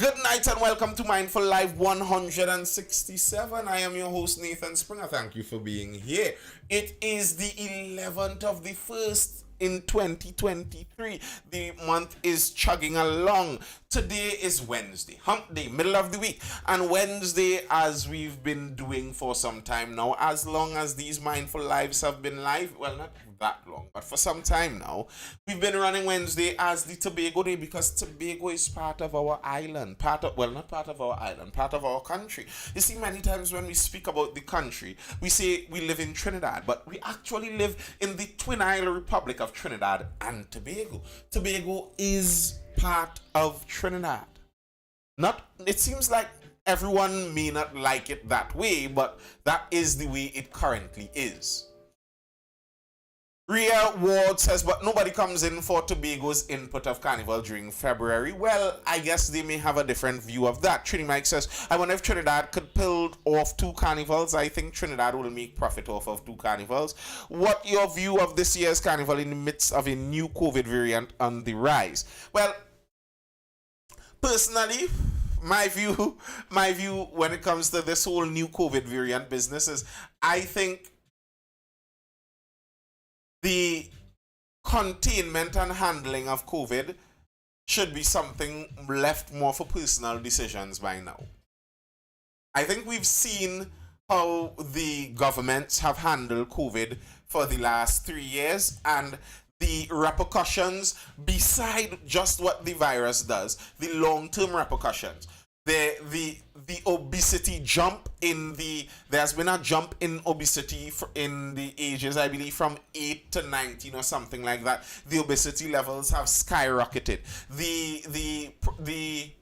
Good night and welcome to Mindful Live 167. I am your host Nathan Springer. Thank you for being here. It is the 11th of the 1st in 2023. The month is chugging along. Today is Wednesday, hump day, middle of the week. And Wednesday, as we've been doing for some time now, as long as these Mindful Lives have been live, well, not that long, but for some time now, we've been running Wednesday as the Tobago Day because Tobago is part of our island. Not part of our island, part of our country. You see, many times when we speak about the country, we say we live in Trinidad, but we actually live in the Twin Isle Republic of Trinidad and Tobago. Tobago is part of Trinidad. It seems like everyone may not like it that way, but that is the way it currently is. Rhea Ward says, but nobody comes in for Tobago's input of Carnival during February. Well, I guess they may have a different view of that. Trini Mike says, I wonder if Trinidad could pull off 2 carnivals. I think Trinidad will make profit off of 2 carnivals. What your view of this year's carnival in the midst of a new COVID variant on the rise? Well, personally, my view when it comes to this whole new COVID variant business is I think the containment and handling of COVID should be something left more for personal decisions by now. I think we've seen how the governments have handled COVID for the last 3 years, and the repercussions, beside just what the virus does, the long-term repercussions. The obesity jump there's been a jump in obesity in the ages, I believe, from 8 to 19 or something like that. The obesity levels have skyrocketed. The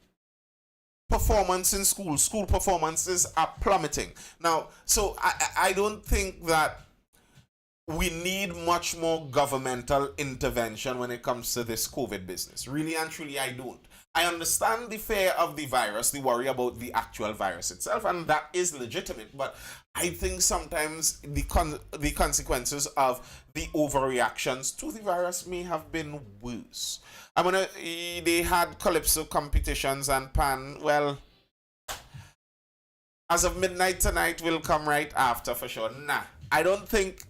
performance in school performances are plummeting. Now, so I don't think that we need much more governmental intervention when it comes to this COVID business. Really and truly, I don't. I understand the fear of the virus, the worry about the actual virus itself, and that is legitimate. But I think sometimes the consequences of the overreactions to the virus may have been worse. They had Calypso competitions and Pan, well, as of midnight tonight will come right after for sure. Nah. I don't think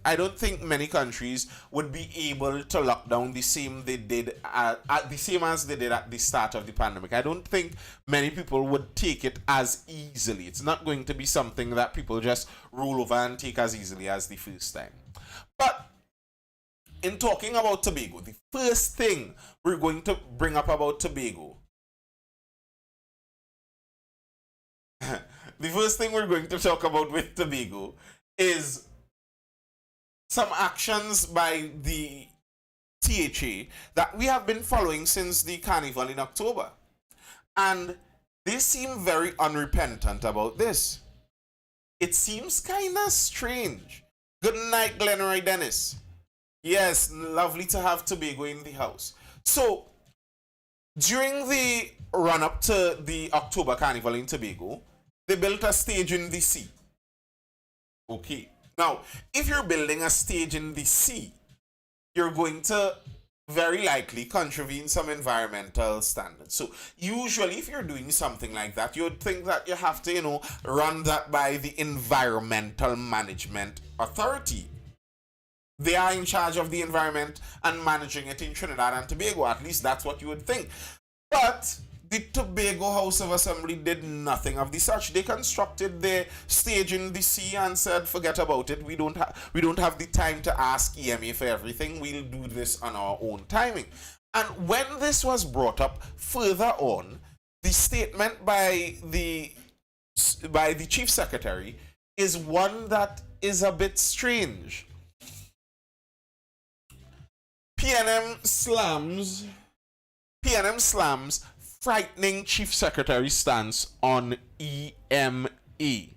many countries would be able to lock down the same as they did at the start of the pandemic. I don't think many people would take it as easily. It's not going to be something that people just roll over and take as easily as the first time. But in talking about Tobago, the first thing we're going to bring up about Tobago the first thing we're going to talk about with Tobago is some actions by the THA that we have been following since the carnival in October. And they seem very unrepentant about this. It seems kind of strange. Good night, Glenroy Dennis. Yes, lovely to have Tobago in the house. So, during the run-up to the October carnival in Tobago, they built a stage in the sea. Okay. Now, if you're building a stage in the sea, you're going to very likely contravene some environmental standards. So usually if you're doing something like that, you would think that you have to, run that by the Environmental Management Authority. They are in charge of the environment and managing it in Trinidad and Tobago. At least that's what you would think. But the Tobago House of Assembly did nothing of the such. They constructed their stage in the sea and said, forget about it. We don't have the time to ask EMA for everything. We'll do this on our own timing. And when this was brought up further on, the statement by the Chief Secretary is one that is a bit strange. PNM slams frightening Chief Secretary stance on EMA. The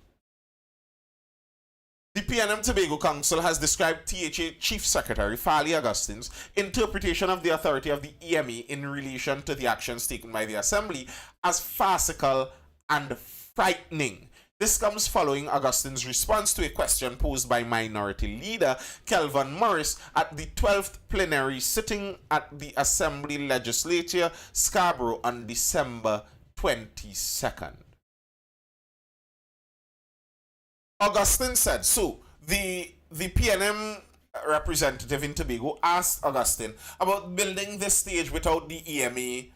PNM Tobago Council has described THA Chief Secretary Farley Augustine's interpretation of the authority of the EMA in relation to the actions taken by the Assembly as farcical and frightening. This comes following Augustine's response to a question posed by Minority Leader Kelvin Morris at the 12th plenary sitting at the Assembly Legislature, Scarborough, on December 22nd. Augustine said, so the PNM representative in Tobago asked Augustine about building this stage without the EMA's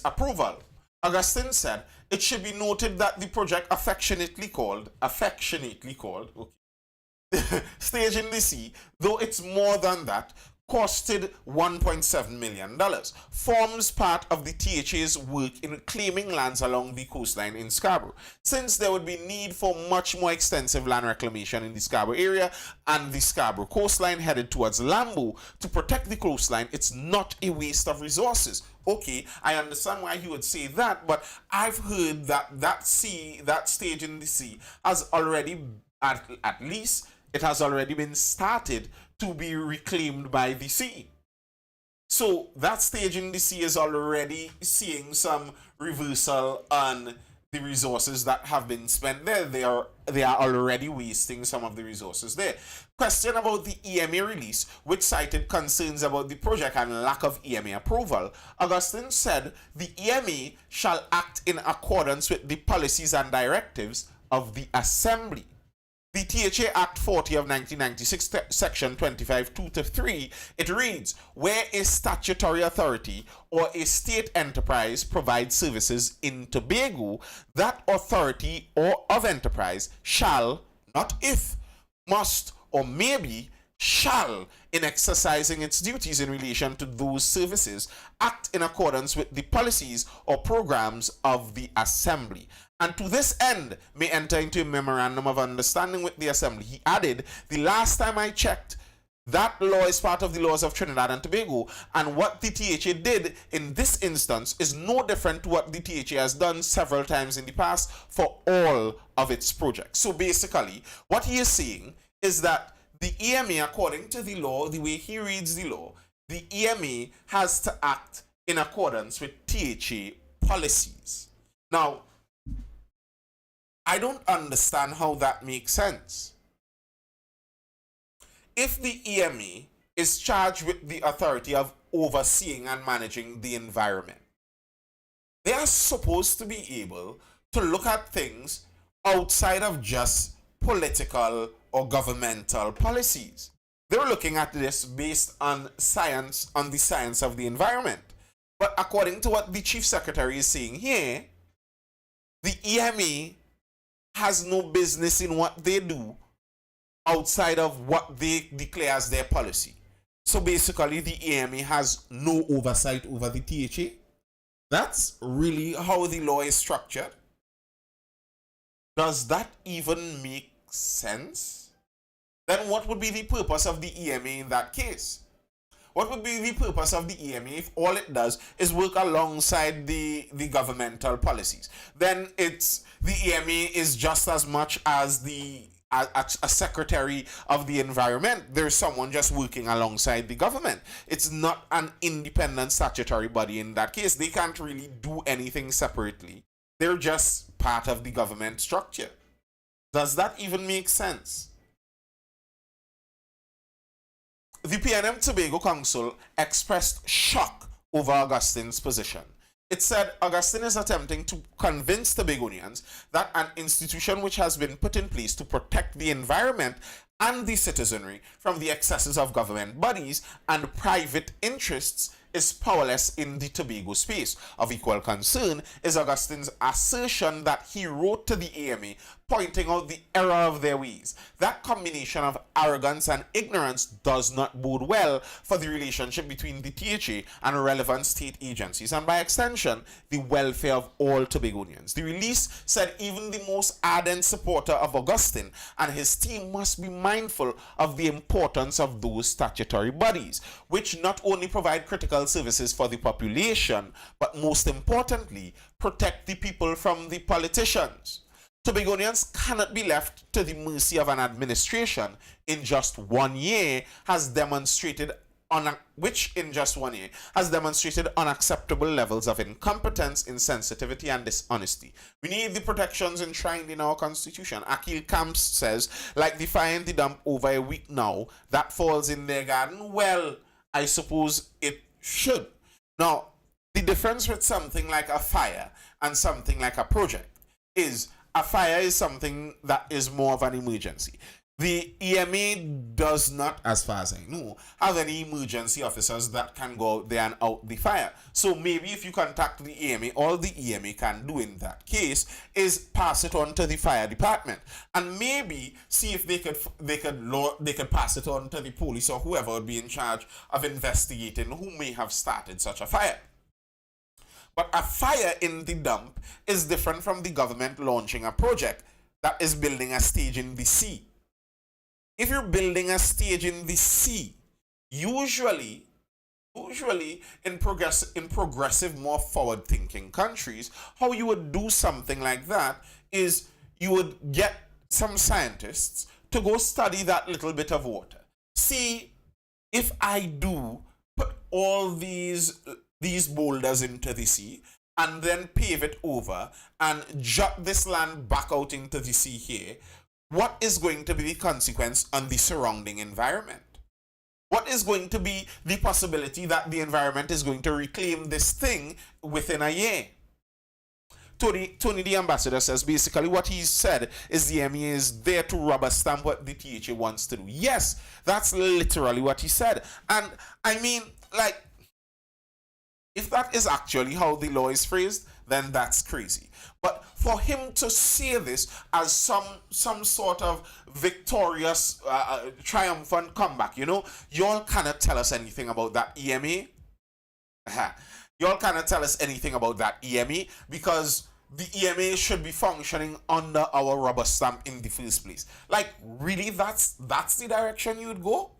approval. Augustine said, it should be noted that the project affectionately called, Stage in the Sea, though it's more than that, costed $1.7 million, forms part of the THA's work in claiming lands along the coastline in Scarborough, since there would be need for much more extensive land reclamation in the Scarborough area and the Scarborough coastline headed towards Lambo. To protect the coastline, it's not a waste of resources. Okay, I understand why he would say that, but I've heard that stage in the sea has already, at least, it has already been started to be reclaimed by the sea. So that stage in the sea is already seeing some reversal on the resources that have been spent there. They are already wasting some of the resources there. Question about the EMA release, which cited concerns about the project and lack of EMA approval. Augustine said the EMA shall act in accordance with the policies and directives of the Assembly. The THA Act 40 of 1996, Section 25(2)(3), it reads, where a statutory authority or a state enterprise provides services in Tobago, that authority or of enterprise shall, not if, must, or maybe, shall, in exercising its duties in relation to those services, act in accordance with the policies or programs of the Assembly, and to this end may enter into a memorandum of understanding with the Assembly. He added, the last time I checked, that law is part of the laws of Trinidad and Tobago, and what the THA did in this instance is no different to what the THA has done several times in the past for all of its projects. So basically, what he is saying is that the EMA, according to the law, the way he reads the law, the EMA has to act in accordance with THA policies. Now, I don't understand how that makes sense. If the EMA is charged with the authority of overseeing and managing the environment, they are supposed to be able to look at things outside of just political or governmental policies. They're looking at this based on science, on the science of the environment. But according to what the Chief Secretary is saying here, the EMA has no business in what they do outside of what they declare as their policy. So basically, the EMA has no oversight over the THA. That's really how the law is structured. Does that even make sense? Then what would be the purpose of the EMA in that case? What would be the purpose of the EMA if all it does is work alongside the governmental policies? Then the EMA is just as much as a secretary of the environment. There's someone just working alongside the government. It's not an independent statutory body in that case. They can't really do anything separately. They're just part of the government structure. Does that even make sense? The PNM Tobago Council expressed shock over Augustine's position. It said Augustine is attempting to convince Tobagonians that an institution which has been put in place to protect the environment and the citizenry from the excesses of government bodies and private interests is powerless in the Tobago space. Of equal concern is Augustine's assertion that he wrote to the AMA pointing out the error of their ways. That combination of arrogance and ignorance does not bode well for the relationship between the THA and relevant state agencies, and by extension, the welfare of all Tobagonians. The release said even the most ardent supporter of Augustine and his team must be mindful of the importance of those statutory bodies, which not only provide critical services for the population, but most importantly, protect the people from the politicians. Tobagonians cannot be left to the mercy of an administration in just 1 year has demonstrated unacceptable levels of incompetence, insensitivity, and dishonesty. We need the protections enshrined in our constitution. Akil Camps says, like the fire in the dump over a week now, that falls in their garden. Well, I suppose it should. Now, The difference with something like a fire and something like a project is a fire is something that is more of an emergency. The EMA does not, as far as I know, have any emergency officers that can go out there and out the fire. So maybe if you contact the EMA, all the EMA can do in that case is pass it on to the fire department, and maybe see if they could pass it on to the police or whoever would be in charge of investigating who may have started such a fire. But a fire in the dump is different from the government launching a project that is building a stage in the sea. If you're building a stage in the sea, usually in progressive, more forward-thinking countries, how you would do something like that is you would get some scientists to go study that little bit of water. See, if I do put all these boulders into the sea and then pave it over and jut this land back out into the sea here, what is going to be the consequence on the surrounding environment? What is going to be the possibility that the environment is going to reclaim this thing within a year? Tony the ambassador says basically what he said is the MEA is there to rubber stamp what the THA wants to do. Yes, that's literally what he said. And I mean, like, if that is actually how the law is phrased, then that's crazy. But for him to say this as some sort of victorious, triumphant comeback, y'all cannot tell us anything about that EMA. Y'all cannot tell us anything about that EMA because the EMA should be functioning under our rubber stamp in the first place. Like, really, that's the direction you would go?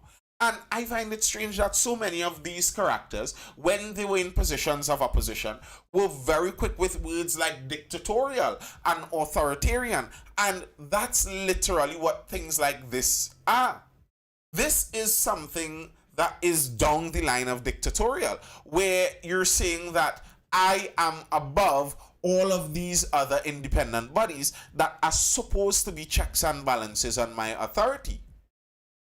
And I find it strange that so many of these characters, when they were in positions of opposition, were very quick with words like dictatorial and authoritarian. And that's literally what things like this are. This is something that is down the line of dictatorial, where you're saying that I am above all of these other independent bodies that are supposed to be checks and balances on my authority.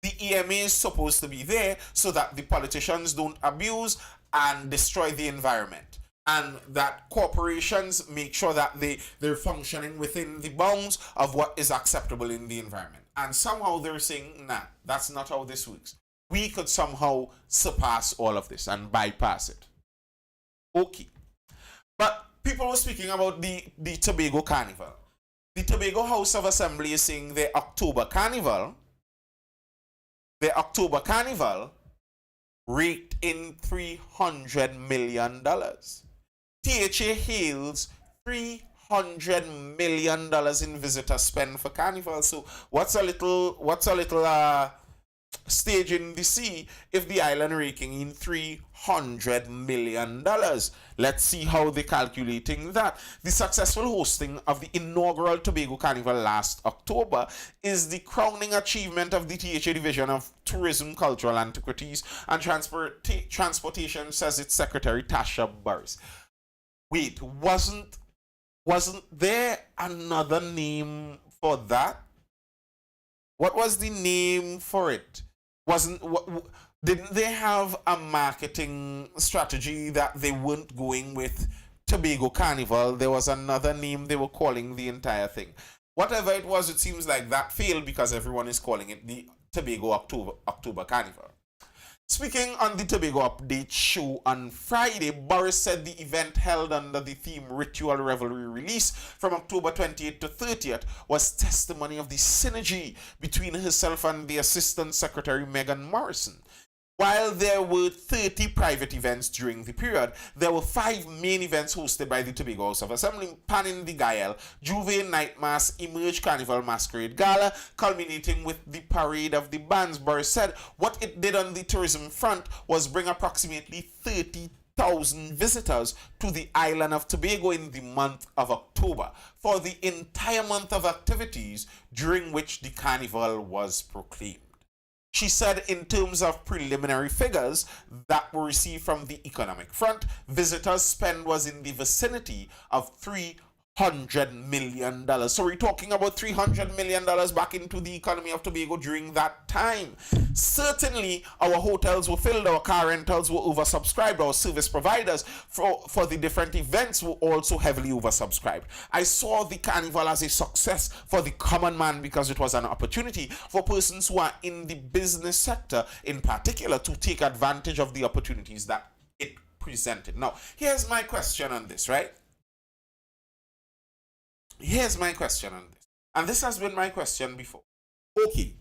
The EMA is supposed to be there so that the politicians don't abuse and destroy the environment, and that corporations make sure that they're functioning within the bounds of what is acceptable in the environment. And somehow they're saying, nah, that's not how this works. We could somehow surpass all of this and bypass it. Okay. But people were speaking about the Tobago Carnival. The Tobago House of Assembly is saying their October Carnival raked in $300 million. THA hails $300 million in visitor spend for Carnival. So what's a little stage in the sea if the island raking in $300 million? Let's see how they're calculating that. The successful hosting of the inaugural Tobago Carnival last October is the crowning achievement of the THA Division of Tourism, Cultural Antiquities and Transportation, says its secretary Tasha Burris. Wait, wasn't there another name for that? What was the name for it? Didn't they have a marketing strategy that they weren't going with Tobago Carnival? There was another name they were calling the entire thing. Whatever it was, it seems like that failed because everyone is calling it the Tobago October Carnival. Speaking on the Tobago Update show on Friday, Boris said the event held under the theme Ritual Revelry Release from October 28th to 30th was testimony of the synergy between herself and the Assistant Secretary Megan Morrison. While there were 30 private events during the period, there were 5 main events hosted by the Tobago House of Assembly, Panning the Gael, Juve Night Mass, Emerge Carnival Masquerade Gala, culminating with the Parade of the Bands. Boris said what it did on the tourism front was bring approximately 30,000 visitors to the island of Tobago in the month of October for the entire month of activities during which the carnival was proclaimed. She said in terms of preliminary figures that were received from the economic front, visitors' spend was in the vicinity of $300 $100 million. So we're talking about $300 million back into the economy of Tobago during that time. Certainly, our hotels were filled, our car rentals were oversubscribed, our service providers for the different events were also heavily oversubscribed. I saw the carnival as a success for the common man because it was an opportunity for persons who are in the business sector in particular to take advantage of the opportunities that it presented. Now, here's my question on this, right? Here's my question on this. And this has been my question before. Okay.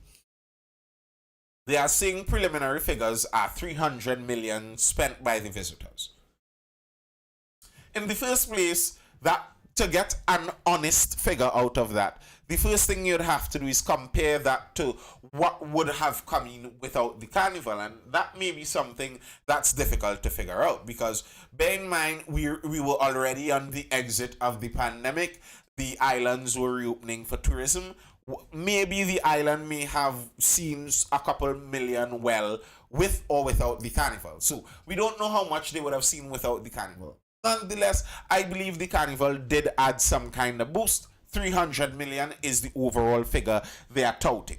They are saying preliminary figures are 300 million spent by the visitors. In the first place, that to get an honest figure out of that, the first thing you'd have to do is compare that to what would have come in without the carnival. And that may be something that's difficult to figure out because bear in mind, we were already on the exit of the pandemic. The islands were reopening for tourism. Maybe the island may have seen a couple million well with or without the carnival. So we don't know how much they would have seen without the carnival. Nonetheless, I believe the carnival did add some kind of boost. 300 million is the overall figure they are touting.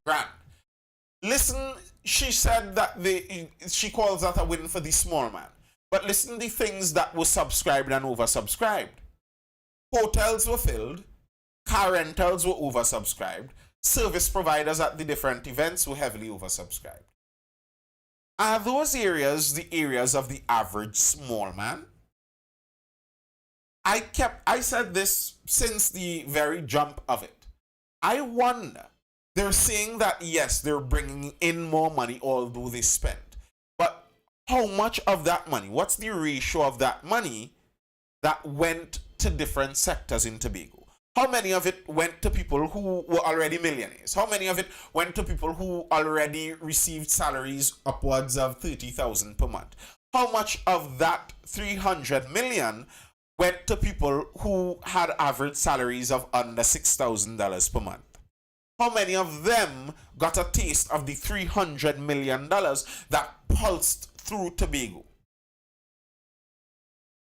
Grand. Listen, she said that she calls that a win for the small man. But listen to the things that were subscribed and oversubscribed. Hotels were filled, car rentals were oversubscribed, service providers at the different events were heavily oversubscribed. Are those areas the areas of the average small man? I said this since the very jump of it. I wonder, they're saying that yes, they're bringing in more money although they spent. But how much of that money, what's the ratio of that money that went to different sectors in Tobago? How many of it went to people who were already millionaires? How many of it went to people who already received salaries upwards of 30,000 per month? How much of that 300 million went to people who had average salaries of under $6,000 per month? How many of them got a taste of the $300 million that pulsed through Tobago?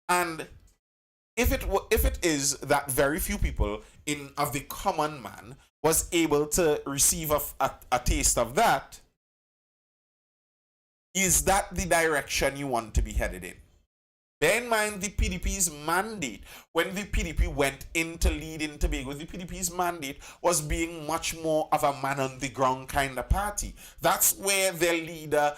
And if it is that very few people of the common man was able to receive a taste of that, is that the direction you want to be headed in? Bear in mind the PDP's mandate. When the PDP went in to lead in Tobago, the PDP's mandate was being much more of a man on the ground kind of party. That's where their leader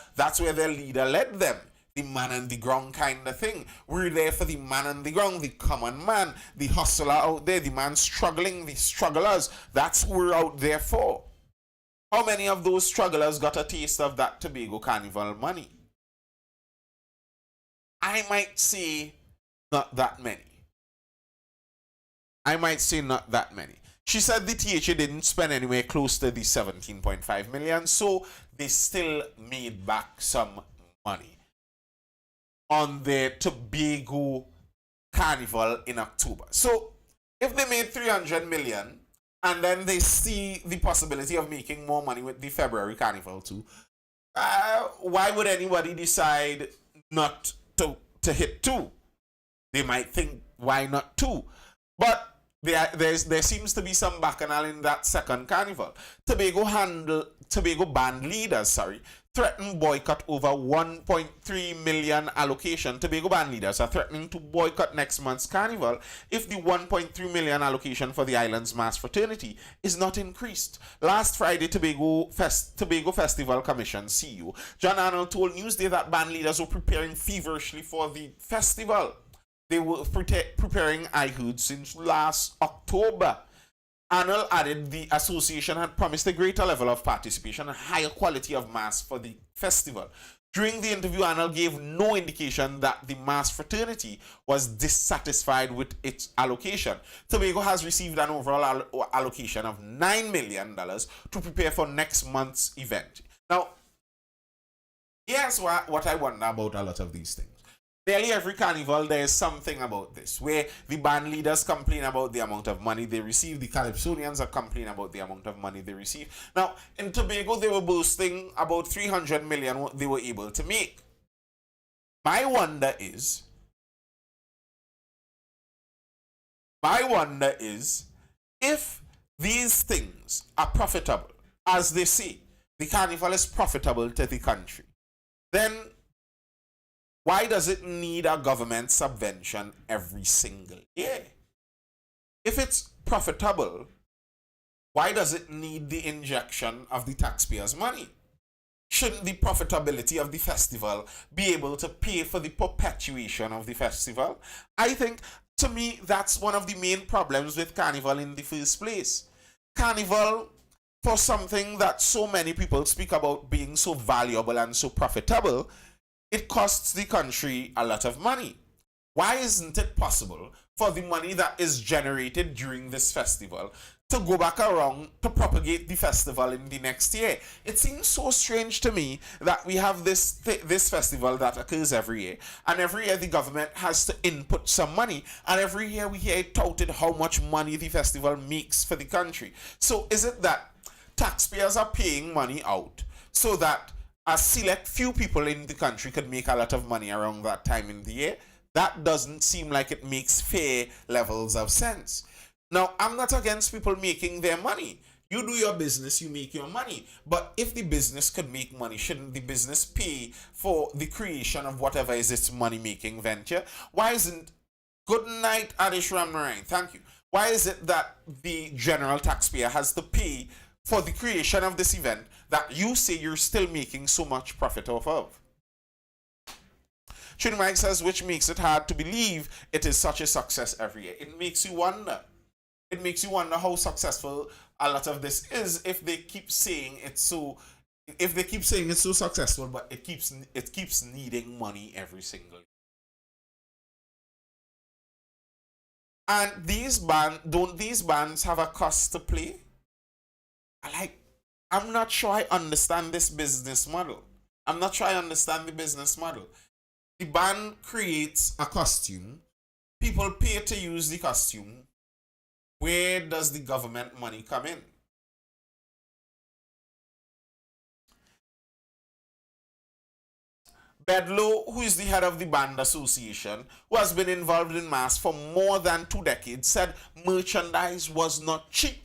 led them. The man on the ground kind of thing. We're there for the man on the ground, the common man, the hustler out there, the man struggling, the strugglers. That's who we're out there for. How many of those strugglers got a taste of that Tobago Carnival money? I might say not that many. She said the THA didn't spend anywhere close to the 17.5 million, so they still made back some money on the Tobago Carnival in October. So if they made 300 million and then they see the possibility of making more money with the February Carnival too, why would anybody decide not to hit 2? They might think, why not 2? But there seems to be some bacchanal in that second carnival. Tobago band leaders, threaten boycott over 1.3 million allocation. Tobago band leaders are threatening to boycott next month's carnival if the 1.3 million allocation for the island's mass fraternity is not increased. Last Friday, Tobago Festival Commission CEO John Arnold told Newsday that band leaders were preparing feverishly for the festival. They were preparing, I heard, since last October. Arnold added the association had promised a greater level of participation and higher quality of mass for the festival. During the interview, Arnold gave no indication that the mass fraternity was dissatisfied with its allocation. Tobago has received an overall allocation of $9 million to prepare for next month's event. Now, here's what I wonder about a lot of these things. Nearly every carnival, there is something about this, where the band leaders complain about the amount of money they receive, the Calypsonians are complaining about the amount of money they receive. Now, in Tobago, they were boasting about 300 million they were able to make. My wonder is, My wonder is, if these things are profitable, as they say, the carnival is profitable to the country, then why does it need a government subvention every single year? If it's profitable, why does it need the injection of the taxpayers' money? Shouldn't the profitability of the festival be able to pay for the perpetuation of the festival? I think, to me, that's one of the main problems with Carnival in the first place. Carnival, for something that so many people speak about being so valuable and so profitable, it costs the country a lot of money. Why isn't it possible for the money that is generated during this festival to go back around to propagate the festival in the next year? It seems so strange to me that we have this festival that occurs every year, and every year the government has to input some money, and every year we hear it touted how much money the festival makes for the country. So is it that taxpayers are paying money out so that a select few people in the country could make a lot of money around that time in the year? That doesn't seem like it makes fair levels of sense. Now, I'm not against people making their money. You do your business, you make your money. But if the business could make money, shouldn't the business pay for the creation of whatever is its money-making venture? Why isn't... Good night, Adish Ramnarayan. Thank you. Why is it that the general taxpayer has to pay for the creation of this event that you say you're still making so much profit off of? Trini Mike says, which makes it hard to believe it is such a success every year. It makes you wonder. It makes you wonder how successful a lot of this is if they keep saying it's so, if they keep saying it's so successful, but it keeps needing money every single year. And don't these bands have a cost to play? I'm not sure I understand this business model. I'm not sure I understand the business model. The band creates a costume. People pay to use the costume. Where does the government money come in? Bedlow, who is the head of the band association, who has been involved in mass for more than 2 decades, said merchandise was not cheap.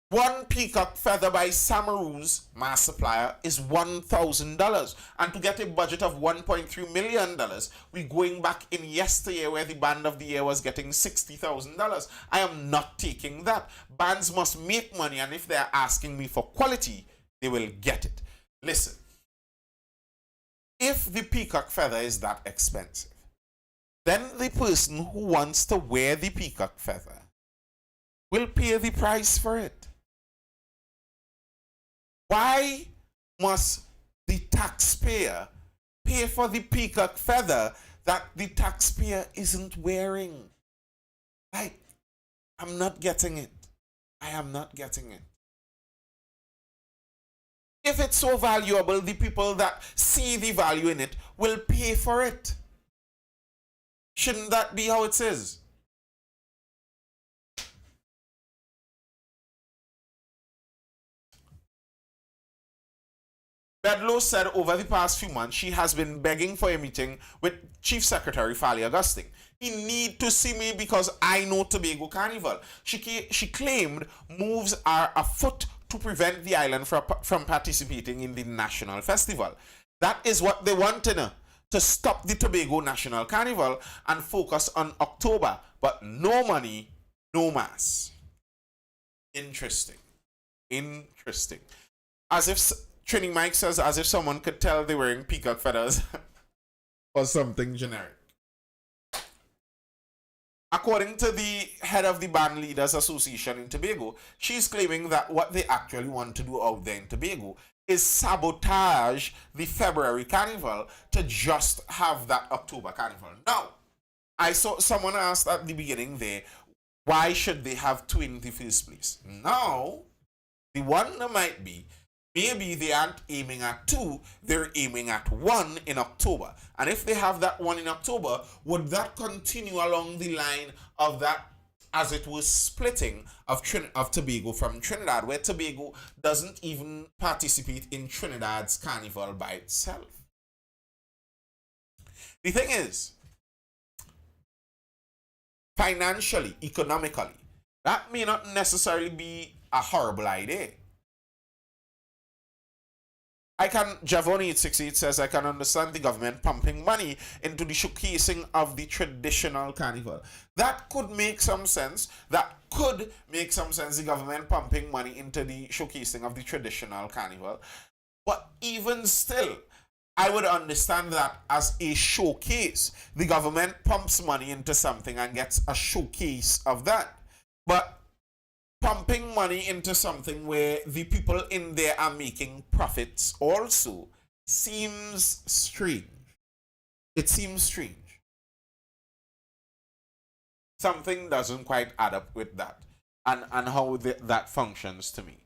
One peacock feather by Samaru's mass supplier is $1,000. And to get a budget of $1.3 million, we're going back in yesteryear where the band of the year was getting $60,000. I am not taking that. Bands must make money, and if they're asking me for quality, they will get it. Listen, if the peacock feather is that expensive, then the person who wants to wear the peacock feather will pay the price for it. Why must the taxpayer pay for the peacock feather that the taxpayer isn't wearing? I'm not getting it. I am not getting it. If it's so valuable, the people that see the value in it will pay for it. Shouldn't that be how it is? Bedlow said over the past few months she has been begging for a meeting with Chief Secretary Fali Augustine. He need to see me because I know Tobago Carnival. She claimed moves are afoot to prevent the island from participating in the national festival. That is what they want to stop the Tobago National Carnival and focus on October. But no money, no mass. Interesting. Interesting. As if... Training Mike says, as if someone could tell they're wearing peacock feathers or something generic. According to the head of the Band Leaders Association in Tobago, she's claiming that what they actually want to do out there in Tobago is sabotage the February carnival to just have that October carnival. Now, I saw someone asked at the beginning there, why should they have two in the first place? Now, the wonder might be, maybe they aren't aiming at 2, they're aiming at 1 in October. And if they have that 1 in October, would that continue along the line of that, as it was splitting of Tobago from Trinidad, where Tobago doesn't even participate in Trinidad's carnival by itself? The thing is, financially, economically, that may not necessarily be a horrible idea. Javon868 says, I can understand the government pumping money into the showcasing of the traditional carnival. That could make some sense. That could make some sense, the government pumping money into the showcasing of the traditional carnival. But even still, I would understand that as a showcase. The government pumps money into something and gets a showcase of that. But pumping money into something where the people in there are making profits also seems strange. It seems strange. Something doesn't quite add up with that and how that functions to me.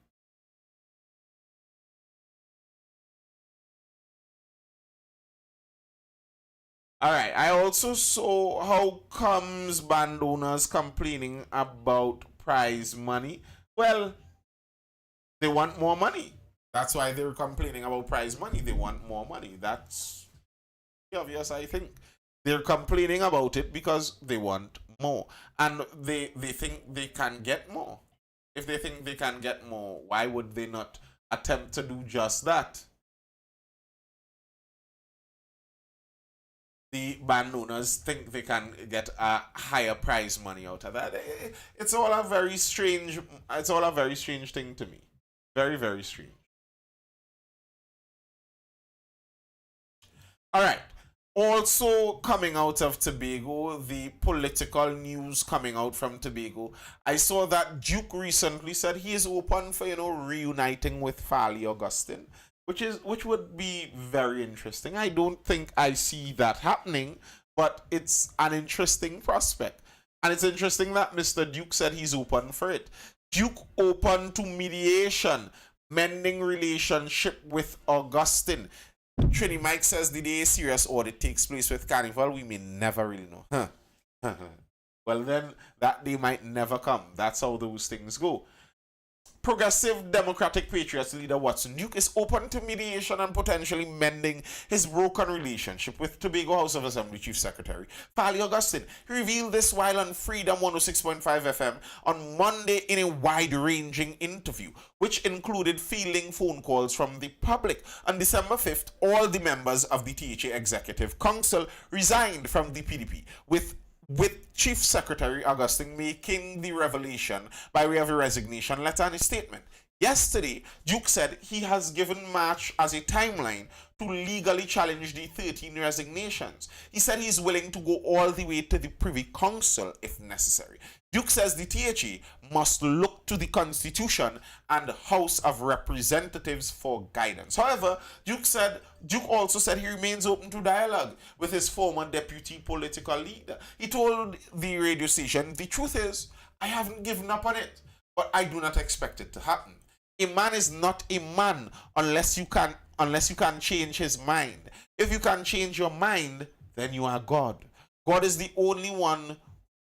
All right. I also saw how comes band owners complaining about prize money. Well, they want more money. That's why they're complaining about prize money. They want more money. That's obvious, I think. They're complaining about it because they want more. And they think they can get more. If they think they can get more, why would they not attempt to do just that? The band owners think they can get a higher prize money out of that. It's all a very strange. It's all a very strange thing to me. Very, very strange. All right. Also coming out of Tobago, the political news coming out from Tobago. I saw that Duke recently said he is open for reuniting with Fali Augustine, which would be very interesting. I don't think I see that happening, but it's an interesting prospect. And it's interesting that Mr. Duke said he's open for it. Duke open to mediation, mending relationship with Augustine. Trini Mike says the day a serious audit takes place with Carnival, we may never really know. Huh. Well, then that day might never come. That's how those things go. Progressive Democratic Patriots leader Watson Duke is open to mediation and potentially mending his broken relationship with Tobago House of Assembly Chief Secretary Fali Augustine. He revealed this while on Freedom 106.5 FM on Monday in a wide-ranging interview, which included fielding phone calls from the public. On December 5th, all the members of the THA Executive Council resigned from the PDP, with Chief Secretary Augustine making the revelation by way of a resignation letter and a statement. Yesterday, Duke said he has given March as a timeline to legally challenge the 13 resignations. He said he's willing to go all the way to the Privy Council if necessary. Duke says the THA must look to the Constitution and House of Representatives for guidance. However, Duke also said he remains open to dialogue with his former deputy political leader. He told the radio station, "The truth is, I haven't given up on it, but I do not expect it to happen. A man is not a man unless you can change his mind. If you can change your mind, then you are God. God is the only one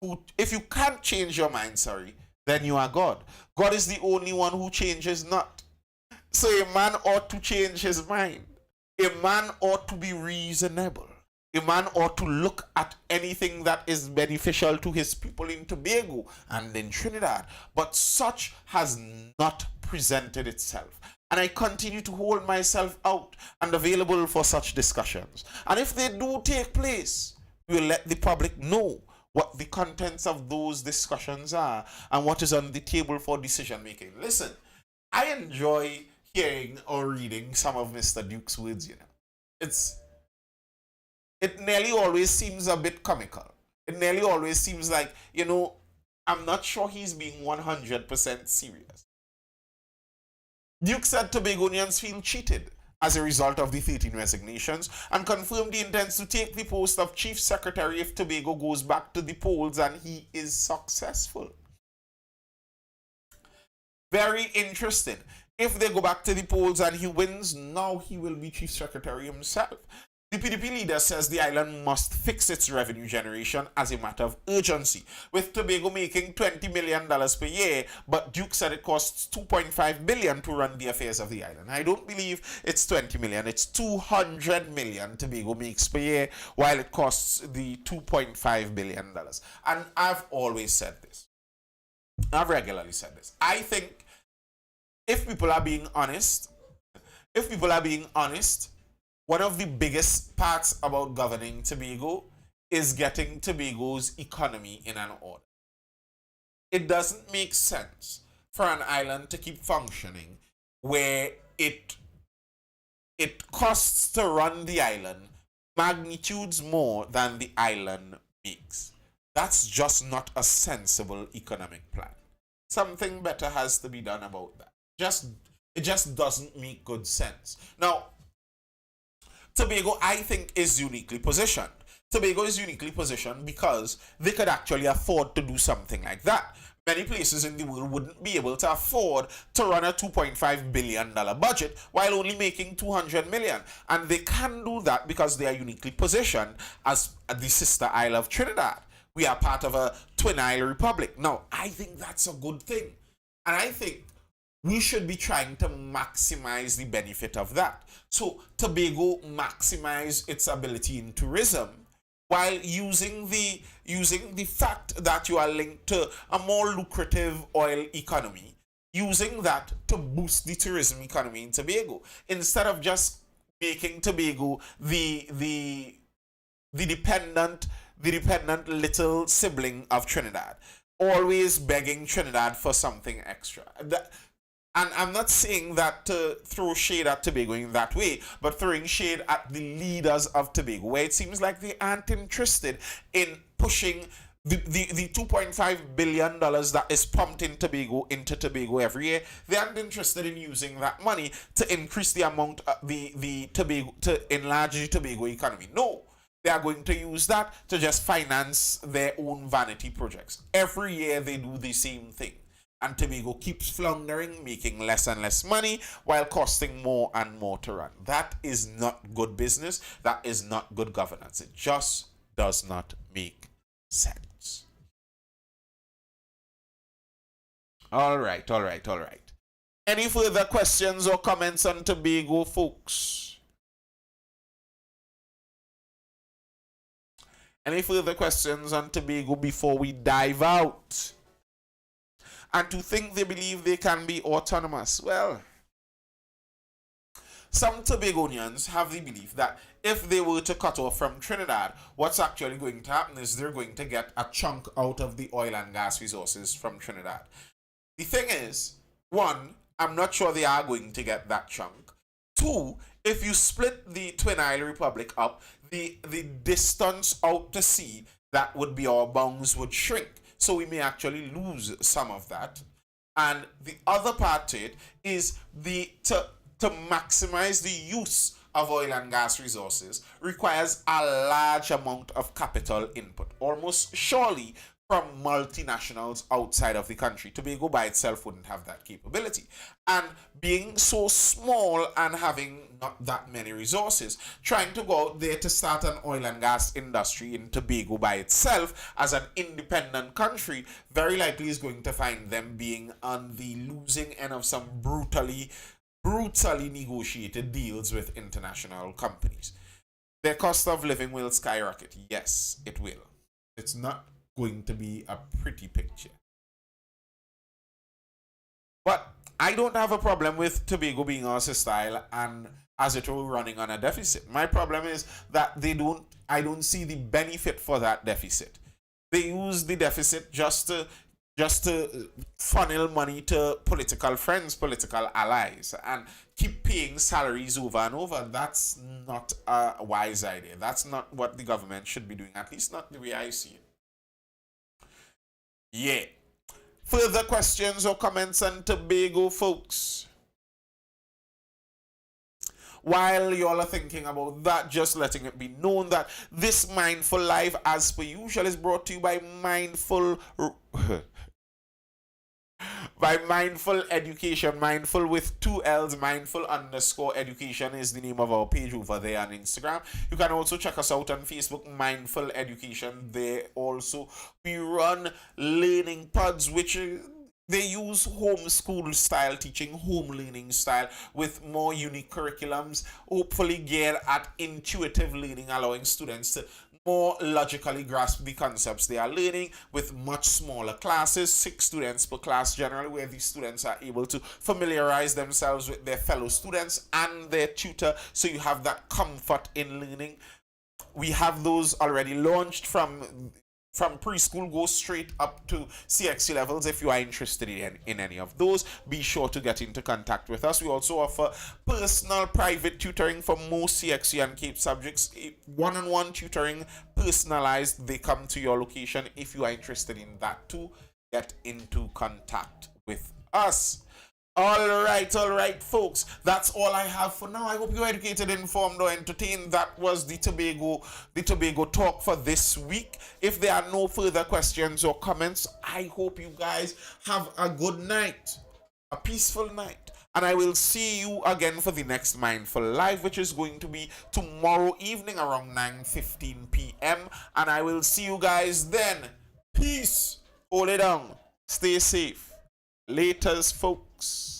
who, if you can't change your mind, then you are God. God is the only one who changes not. So a man ought to change his mind. A man ought to be reasonable. A man ought to look at anything that is beneficial to his people in Tobago and in Trinidad. But such has not presented itself. And I continue to hold myself out and available for such discussions. And if they do take place, we'll let the public know what the contents of those discussions are and what is on the table for decision making." Listen, I enjoy hearing or reading some of Mr. Duke's words, It nearly always seems a bit comical. It nearly always seems like, I'm not sure he's being 100% serious. Duke said Tobagonians feel cheated as a result of the 13 resignations and confirmed he intends to take the post of Chief Secretary if Tobago goes back to the polls and he is successful. Very interesting. If they go back to the polls and he wins, now he will be Chief Secretary himself. The PDP leader says the island must fix its revenue generation as a matter of urgency, with Tobago making $20 million per year, but Duke said it costs $2.5 billion to run the affairs of the island. I don't believe it's $20 million, it's $200 million Tobago makes per year, while it costs the $2.5 billion. And I've always said this. I've regularly said this. I think if people are being honest, one of the biggest parts about governing Tobago is getting Tobago's economy in an order. It doesn't make sense for an island to keep functioning where it costs to run the island magnitudes more than the island makes. That's just not a sensible economic plan. Something better has to be done about that. It just doesn't make good sense. Now, Tobago, I think, is uniquely positioned. Tobago is uniquely positioned because they could actually afford to do something like that. Many places in the world wouldn't be able to afford to run a $2.5 billion budget while only making $200 million. And they can do that because they are uniquely positioned as the sister isle of Trinidad. We are part of a twin isle republic. Now, I think that's a good thing. And I think we should be trying to maximize the benefit of that. So Tobago maximize its ability in tourism while using the fact that you are linked to a more lucrative oil economy, using that to boost the tourism economy in Tobago, instead of just making Tobago the dependent little sibling of Trinidad, always begging Trinidad for something extra. And I'm not saying that to throw shade at Tobago in that way, but throwing shade at the leaders of Tobago, where it seems like they aren't interested in pushing the $2.5 billion that is pumped into Tobago every year. They aren't interested in using that money to increase the amount of the Tobago, to enlarge the Tobago economy. No. They are going to use that to just finance their own vanity projects. Every year they do the same thing. And Tobago keeps floundering, making less and less money while costing more and more to run. That is not good business. That is not good governance. It just does not make sense. All right. Any further questions or comments on Tobago, folks? Any further questions on Tobago before we dive out? And to think they believe they can be autonomous. Well, some Tobagonians have the belief that if they were to cut off from Trinidad, what's actually going to happen is they're going to get a chunk out of the oil and gas resources from Trinidad. The thing is, one, I'm not sure they are going to get that chunk. Two, if you split the Twin Isle Republic up, the distance out to sea that would be our bounds would shrink. So we may actually lose some of that. And the other part to it is to maximize the use of oil and gas resources requires a large amount of capital input, almost surely from multinationals outside of the country. Tobago by itself wouldn't have that capability. And being so small and having not that many resources, trying to go out there to start an oil and gas industry in Tobago by itself as an independent country very likely is going to find them being on the losing end of some brutally negotiated deals with international companies. Their cost of living will skyrocket. Yes, it will. It's not going to be a pretty picture. But I don't have a problem with Tobago being our sister isle and as it were running on a deficit. My problem is that I don't see the benefit for that deficit. They use the deficit just to funnel money to political friends, political allies, and keep paying salaries over and over. That's not a wise idea. That's not what the government should be doing, at least not the way I see it. Yeah. Further questions or comments on Tobago, folks? While y'all are thinking about that, just letting it be known that this Mindful Live, as per usual, is brought to you by by Mindful Education. Mindful with two L's. Mindful_education is the name of our page over there on Instagram. You can also check us out on Facebook, Mindful Education. There also we run learning pods, which they use homeschool style teaching, home learning style, with more unique curriculums, hopefully geared at intuitive learning, allowing students to more logically grasp the concepts they are learning, with much smaller classes, 6 students per class generally, where these students are able to familiarize themselves with their fellow students and their tutor, so you have that comfort in learning. We have those already launched from preschool, go straight up to CXC levels. If you are interested in any of those, be sure to get into contact with us. We also offer personal private tutoring for most CXC and CAPE subjects, one-on-one tutoring, personalized. They come to your location. If you are interested in that too, get into contact with us. All right, folks. That's all I have for now. I hope you're educated, informed, or entertained. That was the Tobago talk for this week. If there are no further questions or comments, I hope you guys have a good night, a peaceful night, and I will see you again for the next Mindful Live, which is going to be tomorrow evening around 9:15 p.m. And I will see you guys then. Peace. Hold it down. Stay safe. Laters, folks.